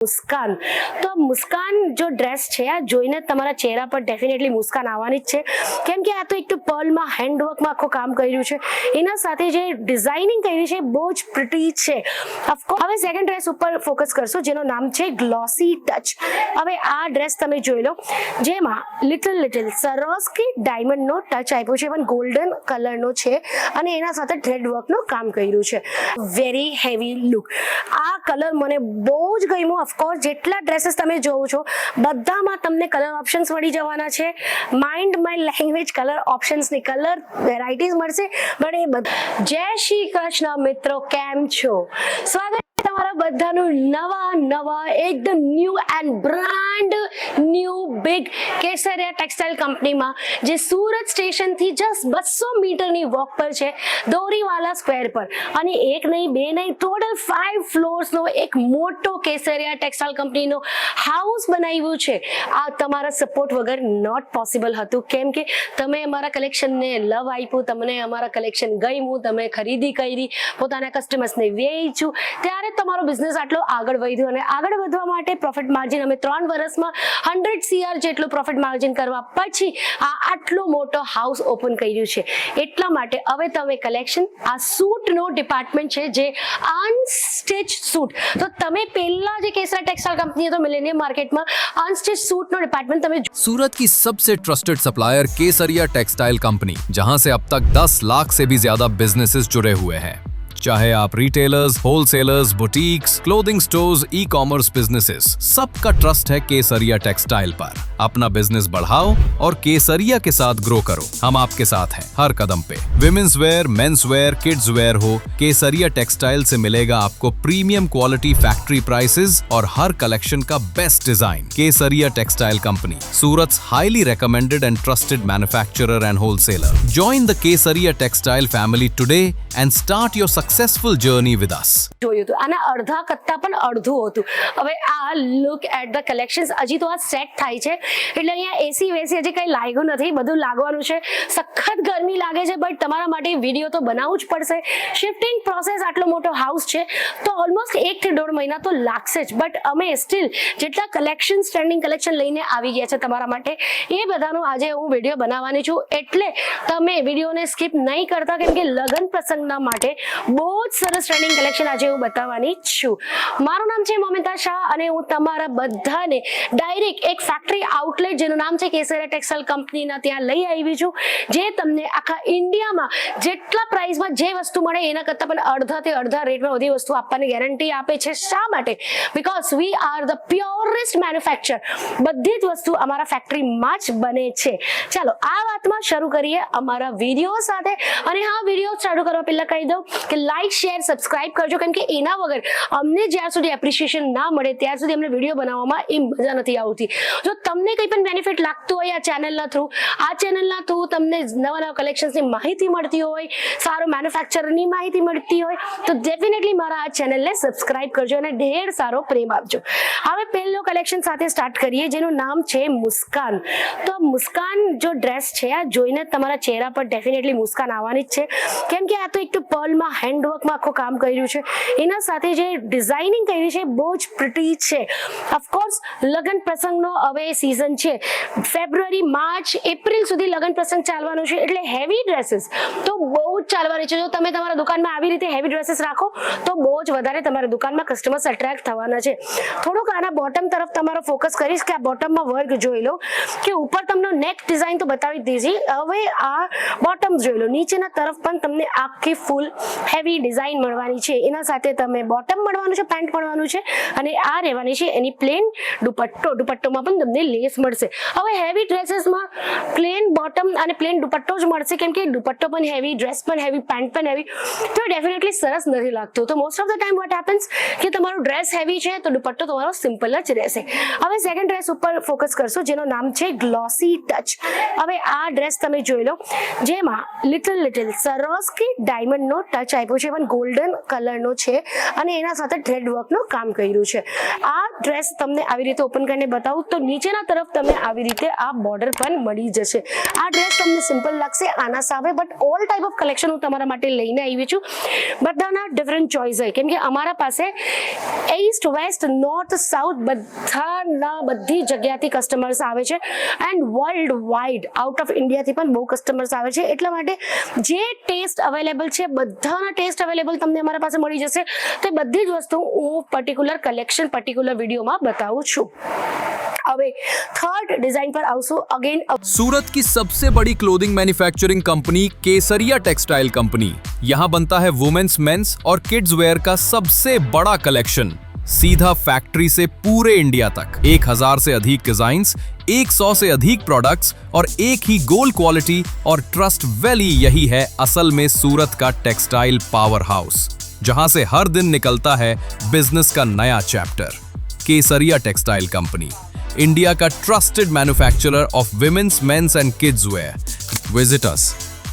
મુસ્કાન. તો મુસ્કાન જો ડ્રેસ છે આ જોઈને તમારા ચહેરા પર ડેફિનેટલી મુસ્કાન આવવાની જ છે, કેમ કે આ તો એક તો પર્લમાં હેન્ડવર્કમાં આખું કામ કર્યું છે, એના સાથે જે ડિઝાઇનિંગ કરી છે બહુ જ પ્રિટી છે. ઓફકોર્સ હવે સેકન્ડ ડ્રેસ ઉપર ફોકસ કરશો જેનું નામ છે ગ્લોસી ટચ. હવે આ ડ્રેસ તમે જોઈ લો જેમાં લિટલ સરોસ્કી ડાયમંડનો ટચ આપ્યો છે, પણ ગોલ્ડન કલરનો છે અને એના સાથે થ્રેડ વર્કનું કામ કર્યું છે. Very heavy look. આ કલર મને બહુ જ ગમ્યું. ઓફકોર્સ જેટલા ડ્રેસીસ તમે જોવો છો બધામાં તમને કલર ઓપ્શન્સ મળી જવાના છે. માઇન્ડ માય લેંગ્વેજ કલર ઓપ્શન્સની કલર વેરાયટીઝ મળશે. પણ એ બધા જય શ્રી કૃષ્ણ મિત્રો, કેમ છો? સ્વાગત તમારા બધાનું નવા એકદમ new and brand new big Kesariya textile કંપનીમાં, જે સુરત સ્ટેશનથી જસ્ટ 200 મીટરની વોક પર છે, દોરીવાલા સ્ક્વેર પર. અને એક નહીં બે નહીં ટોટલ 5 ફ્લોર્સનો એક મોટો કેસરિયા ટેક્સટાઇલ કંપનીનો હાઉસ બનાવ્યું છે. આ તમારા સપોર્ટ વગર નોટ પોસિબલ હતું, કેમ કે તમે અમારા કલેક્શનને લવ આપ્યું, તમને અમારા કલેક્શન ગમ્યું, તમે ખરીદી કરી, પોતાના કસ્ટમર્સને વેચ્યું, ત્યારે તમારો બિઝનેસ આટલો આગળ વધ્યો. અને આગળ વધવા માટે પ્રોફિટ માર્જિન અમે 3 વર્ષમાં 100 CR જેટલું પ્રોફિટ માર્જિન કરવા પછી આટલો મોટો હાઉસ ઓપન કર્યું છે. એટલા માટે હવે તમે કલેક્શન આ સૂટનો ડિપાર્ટમેન્ટ છે, જે અનસ્ટિચ સૂટ. તો તમે પહેલા જે કેસરા ટેક્સટાઇલ કંપની હતો મિલેનિયમ માર્કેટમાં અનસ્ટિચ સૂટનો ડિપાર્टमेंट તમે सूरत की सबसे ट्रस्टेड सप्लायर केसरिया टेक्सटाइल कंपनी, जहां से अब तक 10 लाख से भी ज्यादा बिजनेसेस जुड़े हुए हैं. चाहे आप retailers, wholesalers, boutiques, clothing stores, e commerce businesses, सबका ट्रस्ट है केसरिया टेक्सटाइल पर. अपना बिजनेस बढ़ाओ और केसरिया के साथ ग्रो करो. हम आपके साथ हैं हर कदम पे. Women's wear, men's wear, kids wear हो, केसरिया टेक्सटाइल से मिलेगा आपको प्रीमियम क्वालिटी फैक्ट्री प्राइसेस और हर कलेक्शन का best design. Kesariya textile company, Surat highly recommended and trusted manufacturer and wholesaler. Join the Kesaria Textile family today and start your successful journey with us. જોયું હતું આના અડધા કરતા પણ અડધું હતું. હવે આ લુક એટ ધ કલેક્શન્સ. હજી તો આ સેટ થાય છે, એટલે અહીંયા એસી વેસી હજી કંઈ લાગ્યું નથી, બધું લાગવાનું છે. સખત ગરમી લાગે છે, બટ તમારા માટે વિડીયો તો બનાવવું જ પડશે. શિફ્ટિંગ પ્રોસેસ, આટલો મોટો હાઉસ છે તો ઓલમોસ્ટ 1 થી 1.5 મહિના તો લાગશે જ. બટ અમે સ્ટીલ જેટલા કલેક્શન ટ્રેન્ડિંગ કલેક્શન લઈને આવી ગયા છે તમારા માટે, એ બધાનો આજે હું વિડીયો બનાવવાની છું. એટલે તમે વિડીયોને સ્કીપ નહીં કરતા, કેમ કે લગ્ન પ્રસંગના માટે બહુ જ સરસ ટ્રેન્ડિંગ કલેક્શન આજે હું બતાવવાની છું. મારું નામ છે મોમિતા શાહ અને હું તમારા બધાને ડાયરેક્ટ એક ફેક્ટરી આઉટલેટ જેનું નામ છે કેસરિયા ટેક્સટાઇલ કંપનીના ત્યાં લઈ આવી છું, જે તમને આખા ઇન્ડિયામાં જેટલા પ્રાઇસમાં જે વસ્તુ મળે એના કરતાં પણ અડધાથી અડધા રેટમાં બધી વસ્તુ આપવાની ગેરંટી આપે છે. શા માટે? Because we are the purest manufacture. બધી જ વસ્તુ અમારા ફેક્ટરીમાં જ બને છે. ચાલો આ વાતમાં શરૂ કરીએ અમારા વિડીયો સાથે. અને હા, વિડીયો ચાલુ કરવા પહેલા કહી દઉં કે લાઈક, શેર, સબસ્ક્રાઇબ કરજો, કેમ કે એના વગર અમને જ્યાં સુધી એપ્રિશિએશન ના મળે ત્યાં સુધી અમને વિડીયો બનાવવામાં એ મજા નથી આવતી. જો તમને કંઈ પણ બેનિફિટ લાગતું હોય આ ચેનલના થ્રુ તમને નવા કલેક્શન્સની માહિતી મળતી હોય, સારો મેન્યુફેક્ચરની માહિતી મળતી હોય, તો ડેફિનેટલી મારા આ ચેનલને સબસ્ક્રાઇબ કરજો અને ઢેર સારો પ્રેમ આપજો. હવે પહેલો કલેક્શન સાથે સ્ટાર્ટ કરીએ, જેનું નામ છે મુસ્કાન. તો મુસ્કાન જો ડ્રેસ છે આ જોઈને તમારા ચહેરા પર ડેફિનેટલી મુસ્કાન આવવાની જ છે, કેમ કે આ તો એક તો પર્લમાં હેન્ડવર્કમાં આખું કામ કર્યું છે, એના સાથે જે ડિઝાઇનિંગ કરી છે બહુ જ પ્રિટી છે. ઓફકોર્સ લગ્ન પ્રસંગનો હવે સિઝન છે, ફેબ્રુઆરી, માર્ચ, એપ્રિલ સુધી લગ્ન પ્રસંગ ચાલવાનું છે, એટલે હેવી ડ્રેસીસ તો બહુ જ ચાલવાની છે. જો તમે તમારા દુકાનમાં આવી રીતે હેવી ડ્રેસીસ રાખો તો બહુ જ વધારે તમારા દુકાનમાં કસ્ટમર્સ અટ્રેક્ટ થવાના છે. થોડુંક આના બોટમ તરફ તમારો ફોકસ કરીશ કે આ બોટમમાં વર્ક જોઈ લો, કે ઉપર તમને નેક ડિઝાઇન તો બતાવી દીધી, હવે આ બોટમ જોઈ લો, નીચેના તરફ પણ તમને આખી ફૂલ હેવી ડિઝાઇન મળવાની છે. એના સાથે તમે બોટમ મળવાનું છે, પેન્ટ મળવાનું છે, અને આ રહેવાની છે એની પ્લેન દુપટ્ટો. દુપટ્ટોમાં પણ તમને લેસ મળશે. હવે હેવી ડ્રેસીસમાં પ્લેન બોટમ અને પ્લેન દુપટ્ટો જ મળશે, કેમ કે દુપટ્ટો પણ હેવી, ડ્રેસ પણ હેવી, પેન્ટ પણ હેવી, તો ડેફિનેટલી સરસ નથી લાગતું. તો most of the time what happens કે તમારો ડ્રેસ હેવી છે તો દુપટ્ટો તમારો સિમ્પલ જ રહેશે. હવે સેકન્ડ ડ્રેસ ઉપર ફોકસ કરશો, જેનું નામ છે ગ્લોસી ટચ. હવે આ ડ્રેસ તમે જોઈ લો જેમાં લિટલ સરોસ્કી ડાયમંડનો ટચ આપ્યો આપ્યું છે, પણ ગોલ્ડન કલરનો છે અને એના સાથે થ્રેડ વર્કનું કામ કર્યું છે. આ ડ્રેસ તમને આવી રીતે ઓપન કરીને બતાવું તો નીચેના તરફ તમને આવી રીતે આ બોર્ડર પણ મળી જશે. આ ડ્રેસ તમને સિમ્પલ લાગશે આના સામે, but all type of collection હું તમારા માટે લઈને આવી છું. બધાના ડિફરન્ટ ચોઇસ હોય, કેમ કે અમારા પાસે ઈસ્ટ, વેસ્ટ, નોર્થ, સાઉથ બધી જગ્યાથી કસ્ટમર્સ આવે છે and worldwide out of ઇન્ડિયાથી પણ બહુ કસ્ટમર્સ આવે છે. એટલા માટે જે ટેસ્ટ અવેલેબલ છે બધાના ટેસ્ટ અવેલેબલ તમને અમારા પાસે મળી જશે. તો બધી જ વસ્તુ હું પર્ટિક્યુલર કલેક્શન પર્ટિક્યુલર વિડીયોમાં બતાવું છું. હવે થર્ડ ડિઝાઇન પર આવશું. અગेन सूरत की सबसे बड़ी क्लोथिंग मैन्युफैक्चरिंग कंपनी केसरिया टेक्सटाइल कंपनी. यहाँ बनता है वुमेन्स, मेंस और किड्स वेयर का सबसे बड़ा कलेक्शन, सीधा फैक्ट्री से पूरे इंडिया तक. 1000 से अधिक डिजाइन्स, 100 से अधिक प्रोडक्ट्स और एक ही गोल क्वालिटी और ट्रस्ट वैली. यही है असल में सूरत का टेक्सटाइल पावर हाउस, जहां से हर दिन निकलता है बिजनेस का नया chapter. Kesariya textile company, India का trusted manufacturer of women's, men's and kids wear. Visit us.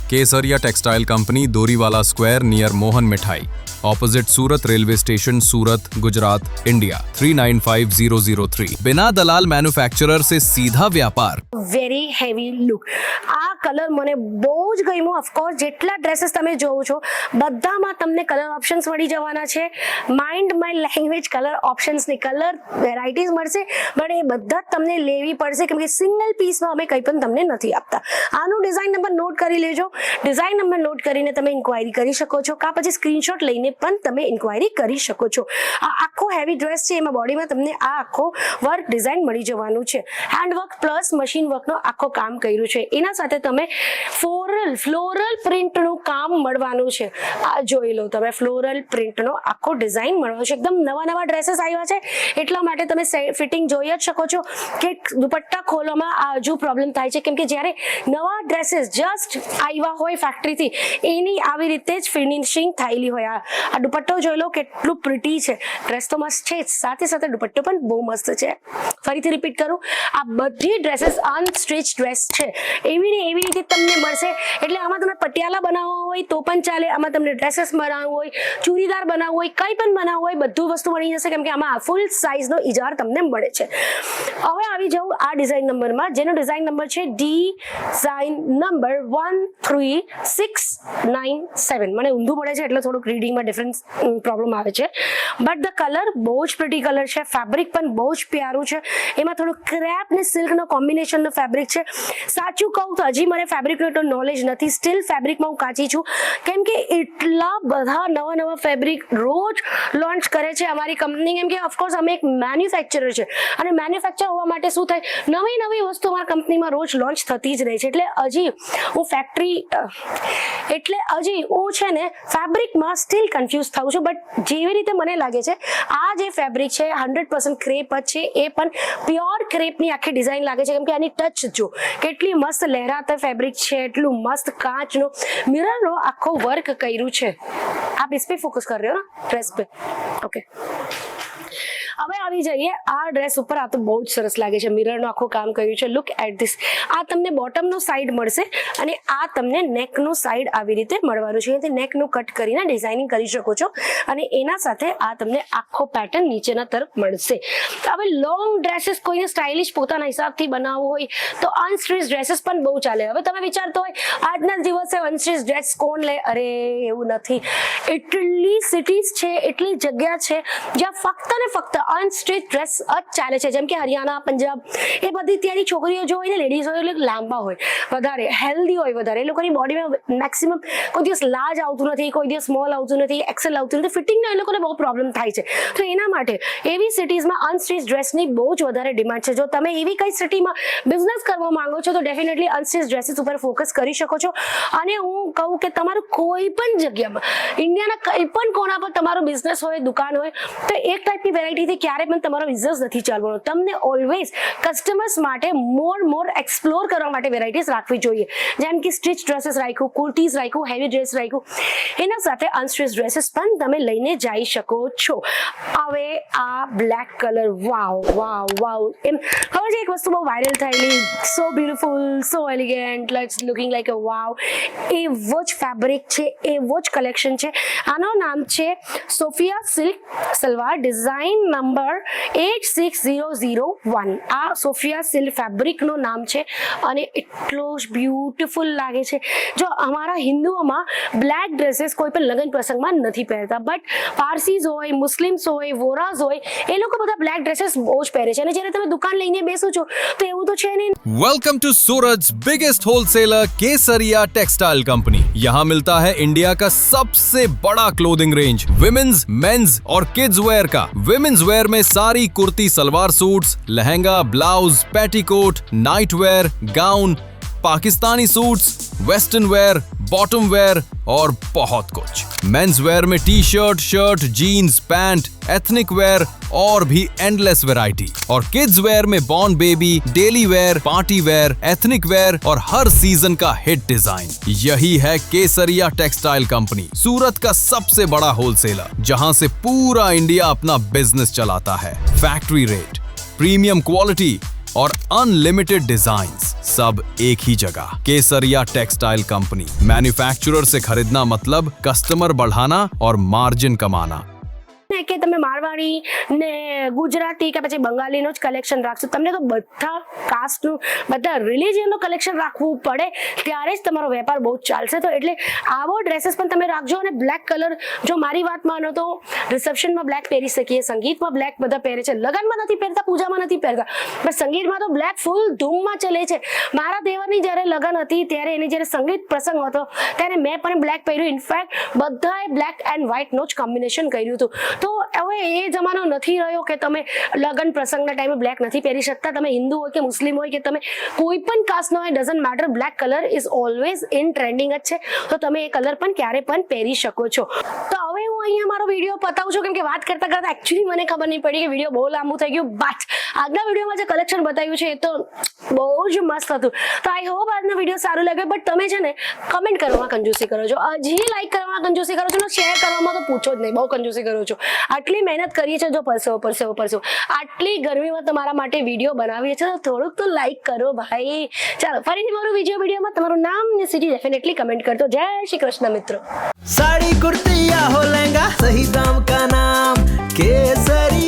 Kesariya textile company, Doriwala square near Mohan Mithai, opposite Surat railway station, Surat, Gujarat, India 395003. बिना दलाल मैन्युफैक्चरर से सीधा व्यापार. Very heavy look. આ કલર મને બહુ જ ગમ્યું. ઓફકોર્સ જેટલા ડ્રેસીસ તમે જોવો છો બધામાં તમને કલર ઓપ્શન્સ મળી જવાના છે. માઇન્ડ માય લેંગ્વેજ કલર ઓપ્શન્સની કલર વેરાયટીઝ મળશે, બટ એ બધા જ તમને લેવી પડશે કેમ કે સિંગલ પીસમાં અમે કંઈ પણ તમને નથી આપતા. આનું ડિઝાઇન નંબર નોટ કરી લેજો. ડિઝાઇન નંબર નોટ કરીને તમે ઇન્ક્વાયરી કરી શકો છો, કાં પછી સ્ક્રીનશોટ લઈને પણ તમે ઇન્ક્વાયરી કરી શકો છો. આ આખો હેવી ડ્રેસ છે, એમાં બોડીમાં તમને આ આખો વર્ક ડિઝાઇન મળી જવાનું છે. હેન્ડવર્ક પ્લસ મશીન વર્કનો આખો કામ કર્યું છે. એના સાથે તમે ફ્લોરલ પ્રિન્ટનું કામ મળવાનું છે. આ જોઈ લો તમે, ફ્લોરલ પ્રિન્ટનો આખો ડિઝાઇન મળવાનો છે. એકદમ નવા ડ્રેસીસ આવ્યા છે એટલા માટે તમે ફિટિંગ જોઈ જ શકો છો કે દુપટ્ટા ખોલવામાં આ હજુ પ્રોબ્લેમ થાય છે, કેમ કે જ્યારે નવા ડ્રેસીસ જસ્ટ આવ્યા હોય ફેક્ટરીથી એની આવી રીતે જ ફિનિશિંગ થયેલી હોય. આ દુપટ્ટો જોઈ લો કેટલું પ્રિટી છે. ડ્રેસ તો મસ્ત છે, સાથે સાથે દુપટ્ટો પણ બહુ મસ્ત છે. ફરીથી રિપીટ કરું, આ બધી ડ્રેસીસ અનસ્ટિચ ડ્રેસ છે. એવી ને એવી રીતે તમને મળશે. એટલે આમાં તમે પટિયાલા બનાવવા હોય તો પણ ચાલે, આમાં તમને ડ્રેસીસ બનાવવું હોય, ચૂડીદાર બનાવવું હોય, કંઈ પણ બનાવવું હોય, બધું વસ્તુ મળી જશે કેમ કે આમાં ફૂલ સાઇઝનો ઇજાર તમને મળે છે. હવે આવી જાઉં આ ડિઝાઇન નંબરમાં, જેનો ડિઝાઇન નંબર છે ડિઝાઇન નંબર 13697. મને ઊંધું પડે છે એટલે થોડુંક રીડિંગમાં ડિફરન્સ પ્રોબ્લેમ આવે છે, બટ ધ કલર બહુ જ પ્રિટી કલર છે. ફેબ્રિક પણ બહુ જ પ્યારું છે. એમાં થોડું ક્રેપ ને સિલ્કનો કોમ્બિનેશનનો ફેબ્રિક છે. સાચું કહું તો હજી મને ફેબ્રિકનો તો નોલેજ નથી, સ્ટીલ ફેબ્રિકમાં હું કાચી છું કેમ કે એટલા બધા નવા ફેબ્રિક રોજ લોન્ચ કરે છે અમારી કંપની. કેમ કે ઓફકોર્સ અમે એક મેન્યુફેક્ચરર છે અને મેન્યુફેક્ચર હોવા માટે શું થાય, નવી વસ્તુ અમારા કંપનીમાં રોજ લોન્ચ થતી જ રહે છે. એટલે હજી હું છે ને ફેબ્રિકમાં સ્ટીલ કન્ફ્યુઝ થાઉં છું, બટ જેવી રીતે મને લાગે છે આ જે ફેબ્રિક છે 100% ક્રેપ જ છે. એ પણ પ્યોર ક્રેપની આખી ડિઝાઇન લાગે છે કેમ કે આની ટચ જો કેટલી મસ્ત લહેરાતા ફેબ્રિક છે, એટલું મસ્ત કાચનો મિરરનો આખો વર્ક કર્યું છે. आप इस पे फोकस कर रहे हो ना ड्रेस पे, ओके. હવે આવી જઈએ આ ડ્રેસ ઉપર. આ તો બહુ જ સરસ લાગે છે, મિરરનું આખું કામ કર્યું છે. Look at this. આ તમને બોટમનો સાઈડ મળશે અને આ તમને નેકનો સાઈડ આવી રીતે મળવાનું છે. અહીંથી નેકનું કટ કરીને ડિઝાઇનિંગ કરી શકો છો અને એના સાથે આ તમને આખો પેટર્ન નીચેના તરફ મળશે. હવે લોંગ ડ્રેસીસ કોઈને સ્ટાઇલિશ પોતાના હિસાબથી બનાવવું હોય તો અનસ્ટિચ ડ્રેસીસ પણ બહુ ચાલે. હવે તમે વિચારતો હોય આજના દિવસે અનસ્ટિચ ડ્રેસ કોણ લે, અરે એવું નથી. એટલી સિટીઝ છે, એટલી જગ્યા છે જ્યાં ફક્ત ને ફક્ત અનસ્ટિચ ડ્રેસ જ ચાલે છે. જેમ કે હરિયાણા, પંજાબ, એ બધી ત્યાંની છોકરીઓ જો હોય ને, લેડીઝ હોય, એટલે લાંબા હોય વધારે, હેલ્ધી હોય વધારે. એ લોકોની બોડીમાં મેક્સિમમ કોઈ દિવસ લાર્જ આવતું નથી, કોઈ દિવસ સ્મોલ આવતું નથી, એક્સેલ આવતું નથી. ફિટિંગનો એ લોકોને બહુ પ્રોબ્લેમ થાય છે. તો એના માટે એવી સિટીઝમાં અનસ્ટિચ ડ્રેસની બહુ જ વધારે ડિમાન્ડ છે. જો તમે એવી કઈ સિટીમાં બિઝનેસ કરવા માંગો છો તો ડેફિનેટલી અનસ્ટિચ ડ્રેસીસ ઉપર ફોકસ કરી શકો છો. અને હું કહું કે તમારું કોઈ પણ જગ્યામાં ઇન્ડિયાના કંઈ પણ કોણા પર તમારો બિઝનેસ હોય, દુકાન હોય, તો એક ટાઈપની વેરાયટીથી ક્યારે પણ તમારો બિઝનેસ નથી ચાલવાનો. તમને ઓલવેઝ કસ્ટમર્સ માટે મોર એક્સપ્લોર કરવા માટે વેરાયટીઝ રાખવી જોઈએ. જેમ કે સ્ટિચ ડ્રેસીસ રાખ્યું, કુર્તીઝ રાખ્યું, હેવી ડ્રેસ રાખ્યું, એના સાથે અનસ્ટિચ ડ્રેસીસ પણ તમે લઈને જઈ શકો છો. હવે આ બ્લેક કલર, વાવ એમ ખબર છે એક વસ્તુ બહુ વાયરલ થયેલી, so beautiful, so elegant, looking like a wow, એવો જ ફેબ્રિક છે, એવો જ કલેક્શન છે. આનું નામ છે Sophia silk salwar, design number 86001. આ સોફિયા સિલ્ક ફેબ્રિકનું નામ છે અને એટલો જ બ્યુટીફુલ લાગે છે. જો અમારા હિન્દુઓમાં બ્લેક ડ્રેસીસ કોઈ પણ લગ્ન પ્રસંગમાં નથી પહેરતા, બટ પારસીઝ હોય, મુસ્લિમ્સ હોય, વોરાઝ હોય, એ લોકો બધા બ્લેક ડ્રેસીસ બહુ જ પહેરે છે. અને જ્યારે તમે દુકાન લઈને બેસો છો તો એવું તો છે નહીં. Welcome to Suraj biggest wholesaler Kesariya textile company. यहाँ मिलता है इंडिया का सबसे बड़ा क्लोथिंग रेंज विमेन्स, मेंस और किड्स वेयर का. विमेन्स वेयर में सारी kurti, salwar suits, lehenga, blouse, petticoat, night wear, gown, Pakistani suits, western wear, bottom wear और बहुत कुछ. मेंस वेयर में T shirt, shirt, jeans, pant, ethnic wear और भी एंडलेस वैरायटी. और किड्स वेयर में born baby, daily wear, party wear, ethnic wear और हर सीजन का हिट डिजाइन. यही है केसरिया टेक्सटाइल कंपनी, सूरत का सबसे बड़ा होलसेलर, जहां से पूरा इंडिया अपना बिजनेस चलाता है. फैक्ट्री रेट, प्रीमियम क्वालिटी और अनलिमिटेड डिजाइन्स, सब एक ही जगह. केसरिया टेक्सटाइल कंपनी. मैन्युफैक्चरर से खरीदना मतलब कस्टमर बढ़ाना और मार्जिन कमाना. કે તમે મારવાડી ને ગુજરાતી કે પછી બંગાળીનો જ કલેક્શન રાખશો, તમને તો બધા કાસ્ટનું, બધા રિલિજનનું કલેક્શન રાખવું પડે, ત્યારે જ તમારો વેપાર બહુ જ ચાલશે. તો એટલે આવો ડ્રેસીસ પણ તમે રાખજો. અને બ્લેક કલર, જો મારી વાત માનો તો રિસેપ્શનમાં બ્લેક પહેરી શકીએ, સંગીતમાં બ્લેક બધા પહેરે છે, લગ્નમાં નથી પહેરતા, પૂજામાં નથી પહેરતા, પણ સંગીતમાં તો બ્લેક ફૂલ ધૂમમાં ચલે છે. મારા દેવરની જ્યારે લગ્ન હતી ત્યારે એની જ્યારે સંગીત પ્રસંગ હતો ત્યારે મેં પણ બ્લેક પહેર્યું. ઇનફેક્ટ બધાએ બ્લેક એન્ડ વ્હાઇટનું જ કોમ્બિનેશન કર્યું હતું. તો હવે એ જમાનો નથી રહ્યો કે તમે લગ્ન પ્રસંગના ટાઈમે બ્લેક નથી પહેરી શકતા. તમે હિન્દુ હોય કે મુસ્લિમ હોય કે તમે કોઈ પણ કાસ્ટનો હોય, doesn't matter, black colour is always in trending જ છે. તો તમે એ કલર પણ ક્યારે પણ પહેરી શકો છો. તો હવે હું અહીંયા મારો વિડીયો પતાવું છું, કેમ કે વાત કરતા કરતા એકચ્યુઅલી મને ખબર નહીં પડી કે વિડીયો બહુ લાંબુ થઈ ગયું. બટ આજના વિડીયોમાં જે કલેક્શન બતાવ્યું છે એ તો બહુ જ મસ્ત હતું. તો આઈ હોપ આજનો વિડીયો સારું લાગે. બટ તમે છે ને કમેન્ટ કરવામાં કંજૂસી કરો છો, હજી લાઈક કરવામાં કંજૂસી કરો છો ને શેર કરવામાં તો પૂછો જ નહીં, બહુ કંજૂસી કરો છો. આટલી મહેનત કરીએ છીએ, જો પરસેવો આટલી ગરમીમાં તમારા માટે વિડીયો બનાવીએ છીએ, તો થોડુંક તો લાઈક કરો ભાઈ. ચાલો ફરીથી મારું વિડીયોમાં તમારું નામ ને સિટી ડેફિનેટલી કમેન્ટ કરજો. જય શ્રી કૃષ્ણ મિત્રો. साड़ी कुर्ती या हो लहंगा, सही दाम का नाम केसरिया.